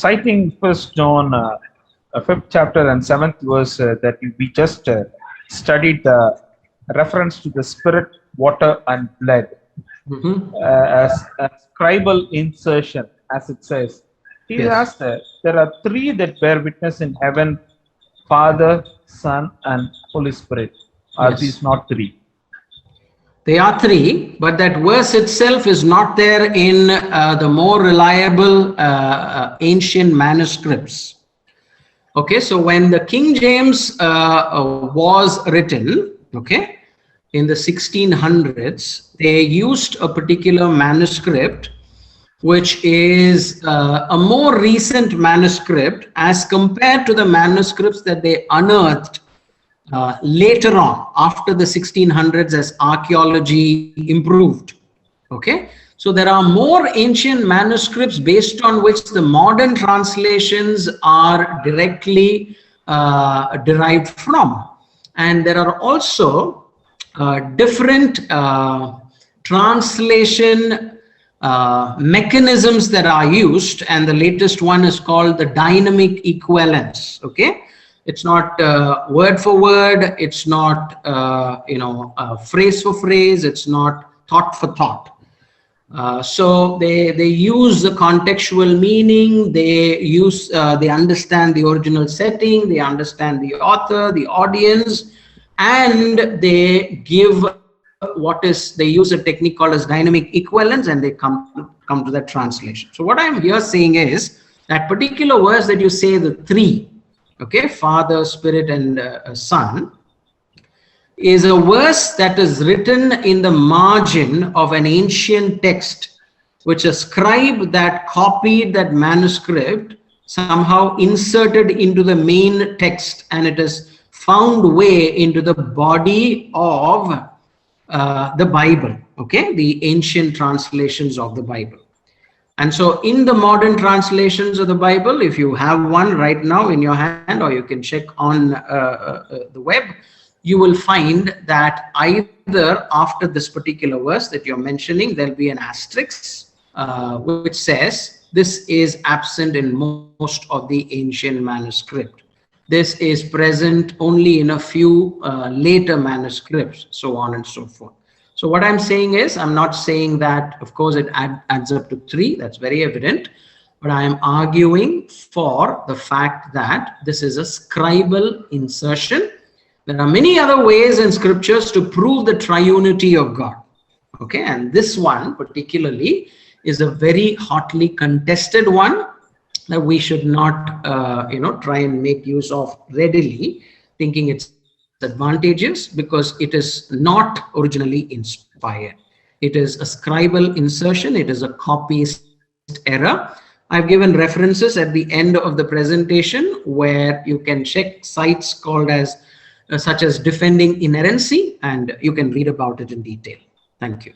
citing First John 5th chapter and 7th verse that we just studied, the reference to the spirit, water, and blood as a scribal insertion, as it says. He Yes. asked, there are three that bear witness in heaven: Father, Son, and Holy Spirit. Are Yes. these not three? They are three, but that verse itself is not there in the more reliable ancient manuscripts. Okay, so when the King James was written, okay, in the 1600s, they used a particular manuscript, which is a more recent manuscript as compared to the manuscripts that they unearthed later on after the 1600s as archaeology improved. Okay, so there are more ancient manuscripts based on which the modern translations are directly derived from, and there are also different translation mechanisms that are used, and the latest one is called the dynamic equivalence. Okay, it's not word for word, it's not phrase for phrase, it's not thought for thought. So they use the contextual meaning, they understand the original setting, they understand the author, the audience, and they give they use a technique called as dynamic equivalence, and they come to that translation. So what I'm here saying is that particular verse that you say, the three, okay, Father, Spirit, and Son, is a verse that is written in the margin of an ancient text, which a scribe that copied that manuscript somehow inserted into the main text, and it is found way into the body of the Bible, okay, the ancient translations of the Bible. And so in the modern translations of the Bible, if you have one right now in your hand, or you can check on the web, you will find that either after this particular verse that you're mentioning, there'll be an asterisk which says this is absent in most of the ancient manuscript. This is present only in a few later manuscripts, so on and so forth. So what I'm saying is, I'm not saying that, of course, it adds up to three. That's very evident. But I am arguing for the fact that this is a scribal insertion. There are many other ways in scriptures to prove the triunity of God. Okay, and this one particularly is a very hotly contested one that we should not try and make use of readily, thinking it's advantageous, because it is not originally inspired. It is a scribal insertion, it is a copyist error. I've given references at the end of the presentation where you can check sites called as such as Defending Inerrancy, and you can read about it in detail. Thank you.